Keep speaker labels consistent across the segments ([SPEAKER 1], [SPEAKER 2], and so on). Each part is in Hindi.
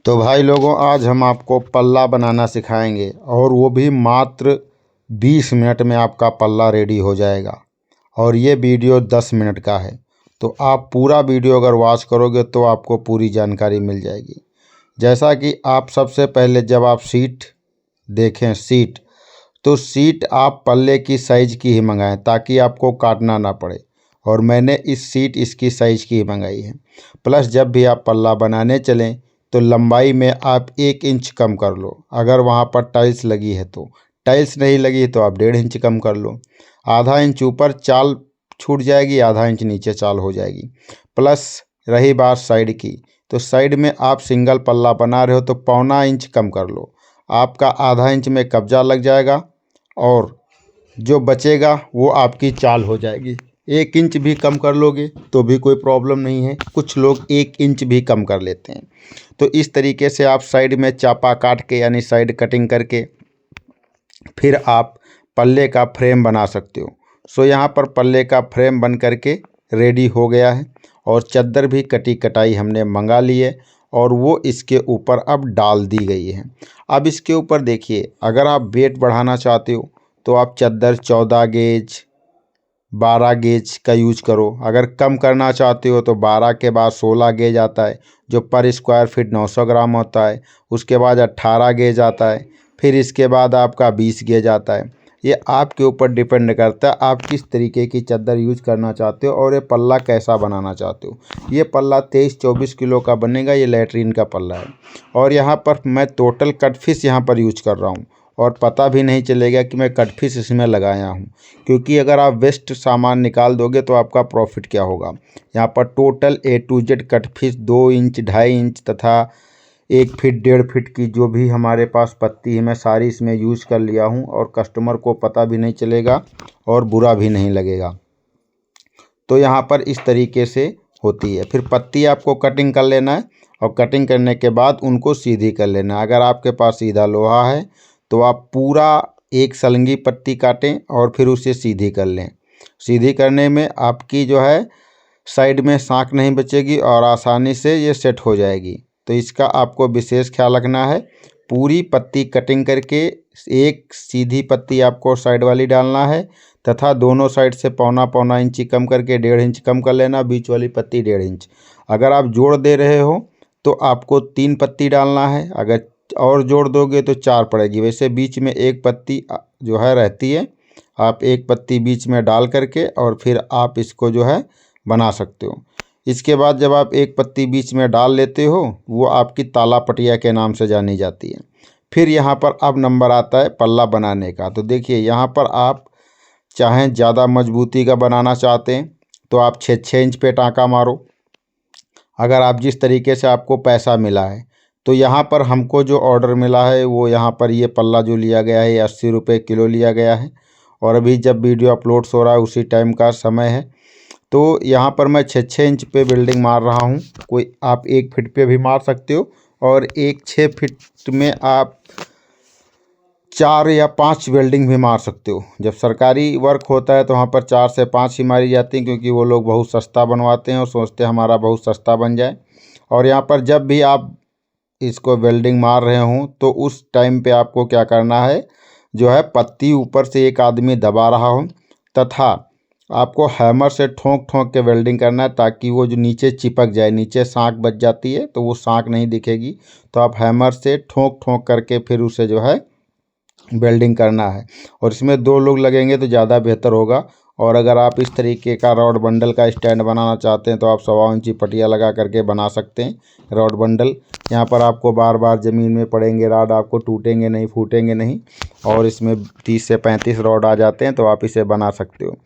[SPEAKER 1] तो भाई लोगों, आज हम आपको पल्ला बनाना सिखाएंगे और वो भी मात्र 20 मिनट में आपका पल्ला रेडी हो जाएगा। और ये वीडियो 10 मिनट का है, तो आप पूरा वीडियो अगर वॉच करोगे तो आपको पूरी जानकारी मिल जाएगी। जैसा कि आप सबसे पहले जब आप सीट देखें, तो सीट आप पल्ले की साइज़ की ही मंगाएं ताकि आपको काटना ना पड़े। और मैंने इस सीट इसकी साइज़ की ही मंगाई है। प्लस जब भी आप पल्ला बनाने चलें तो लंबाई में आप 1 इंच कम कर लो। अगर वहाँ पर टाइल्स लगी है तो, टाइल्स नहीं लगी तो आप 1.5 इंच कम कर लो। आधा इंच ऊपर चाल छूट जाएगी, आधा इंच नीचे चाल हो जाएगी। प्लस रही बात साइड की, तो साइड में आप सिंगल पल्ला बना रहे हो तो 1.25 इंच कम कर लो। आपका आधा इंच में कब्जा लग जाएगा और जो बचेगा वो आपकी चाल हो जाएगी। 1 इंच भी कम कर लोगे तो भी कोई प्रॉब्लम नहीं है, कुछ लोग 1 इंच भी कम कर लेते हैं। तो इस तरीके से आप साइड में चापा काट के यानी साइड कटिंग करके फिर आप पल्ले का फ्रेम बना सकते हो। सो यहाँ पर पल्ले का फ्रेम बन करके रेडी हो गया है और चद्दर भी कटी कटाई हमने मंगा ली है और वो इसके ऊपर अब डाल दी गई है। अब इसके ऊपर देखिए, अगर आप वेट बढ़ाना चाहते हो तो आप चद्दर 14 गेज 12 गेज का यूज करो। अगर कम करना चाहते हो तो 12 के बाद 16 गेज आता है जो पर स्क्वायर फीट 900 ग्राम होता है। उसके बाद 18 गेज आता है, फिर इसके बाद आपका 20 गेज आता है। ये आपके ऊपर डिपेंड करता है आप किस तरीके की चद्दर यूज करना चाहते हो और ये पल्ला कैसा बनाना चाहते हो। ये पल्ला 23-24 किलो का बनेगा। ये लैट्रीन का पल्ला है और यहाँ पर मैं टोटल कटफिश यहाँ पर यूज कर रहा हूँ और पता भी नहीं चलेगा कि मैं कटफिश इसमें लगाया हूँ, क्योंकि अगर आप वेस्ट सामान निकाल दोगे तो आपका प्रॉफिट क्या होगा। यहाँ पर total A to Z कटफिश 2 inch 2.5 inch तथा 1 फीट 1.5 फीट की जो भी हमारे पास पत्ती है मैं सारी इसमें यूज कर लिया हूँ और कस्टमर को पता भी नहीं चलेगा और बुरा भी नहीं लगेगा। तो यहाँ पर इस तरीके से होती है। फिर पत्ती आपको कटिंग कर लेना है और कटिंग करने के बाद उनको सीधी कर लेना है। अगर आपके पास सीधा लोहा है तो आप पूरा एक सलंगी पत्ती काटें और फिर उसे सीधी कर लें। सीधी करने में आपकी जो है साइड में साँक नहीं बचेगी और आसानी से ये सेट हो जाएगी। तो इसका आपको विशेष ख्याल रखना है। पूरी पत्ती कटिंग करके एक सीधी पत्ती आपको साइड वाली डालना है तथा दोनों साइड से 1.25 इंच कम करके 1.5 इंच कम कर लेना। बीच वाली पत्ती 1.5 इंच। अगर आप जोड़ दे रहे हो तो आपको 3 पत्ती डालना है, अगर और जोड़ दोगे तो 4 पड़ेगी। वैसे बीच में एक पत्ती जो है रहती है, आप एक पत्ती बीच में डाल करके और फिर आप इसको जो है बना सकते हो। इसके बाद जब आप एक पत्ती बीच में डाल लेते हो वो आपकी ताला पटिया के नाम से जानी जाती है। फिर यहाँ पर अब नंबर आता है पल्ला बनाने का। तो देखिए, यहाँ पर आप चाहें ज़्यादा मजबूती का बनाना चाहते हैं तो आप 6 इंच पे टाँका मारो। अगर आप जिस तरीके से आपको पैसा मिला है, तो यहाँ पर हमको जो ऑर्डर मिला है वो यहाँ पर ये पल्ला जो लिया गया है ये 80 रुपये किलो लिया गया है और अभी जब वीडियो अपलोड हो रहा है उसी टाइम का समय है। तो यहाँ पर मैं 6 इंच पे बिल्डिंग मार रहा हूँ। कोई आप 1 फीट पे भी मार सकते हो और 6 फीट में आप 4 या 5 वेल्डिंग भी मार सकते हो। जब सरकारी वर्क होता है तो वहाँ पर 4 से 5 ही मारी जाती हैं, क्योंकि वो लोग बहुत सस्ता बनवाते हैं और सोचते हैं हमारा बहुत सस्ता बन जाए। और यहाँ पर जब भी आप इसको वेल्डिंग मार रहे हों तो उस टाइम पे आपको क्या करना है, जो है पत्ती ऊपर से एक आदमी दबा रहा हो तथा आपको हैमर से ठोक ठोक के वेल्डिंग करना है ताकि वो जो नीचे चिपक जाए। नीचे साँक बच जाती है तो वो साँक नहीं दिखेगी, तो आप हैमर से ठोक ठोक करके फिर उसे जो है वेल्डिंग करना है। और इसमें 2 लोग लगेंगे तो ज़्यादा बेहतर होगा। और अगर आप इस तरीके का रॉड बंडल का स्टैंड बनाना चाहते हैं तो आप 1.25 इंची पटिया लगा करके बना सकते हैं रॉड बंडल। यहाँ पर आपको बार बार ज़मीन में पड़ेंगे रॉड, आपको टूटेंगे नहीं, फूटेंगे नहीं और इसमें 30 से 35 रॉड आ जाते हैं, तो आप इसे बना सकते हो।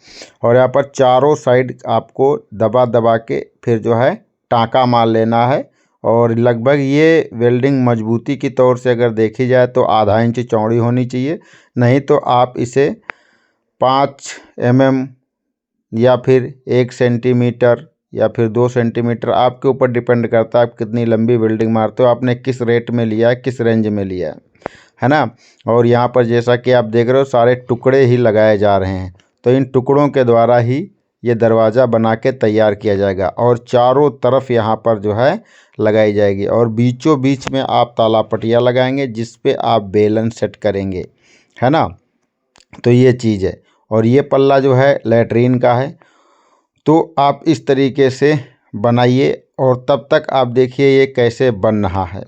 [SPEAKER 1] और यहाँ पर चारों साइड आपको दबा दबा के फिर जो है टाँका मार लेना है। और लगभग ये वेल्डिंग मजबूती की तौर से अगर देखी जाए तो आधा इंच चौड़ी होनी चाहिए, नहीं तो आप इसे 5 mm या फिर 1 सेंटीमीटर या फिर 2 सेंटीमीटर, आपके ऊपर डिपेंड करता है आप कितनी लंबी वेल्डिंग मारते हो, आपने किस रेट में लिया है, किस रेंज में लिया है ना। और यहाँ पर जैसा कि आप देख रहे हो सारे टुकड़े ही लगाए जा रहे हैं, तो इन टुकड़ों के द्वारा ही ये दरवाज़ा बना के तैयार किया जाएगा। और चारों तरफ यहाँ पर जो है लगाई जाएगी और बीचों बीच में आप ताला पटिया लगाएंगे जिस पे आप बेलन सेट करेंगे, है ना। तो ये चीज़ है। और ये पल्ला जो है लैट्रीन का है। तो आप इस तरीके से बनाइए और तब तक आप देखिए ये कैसे बन रहा है।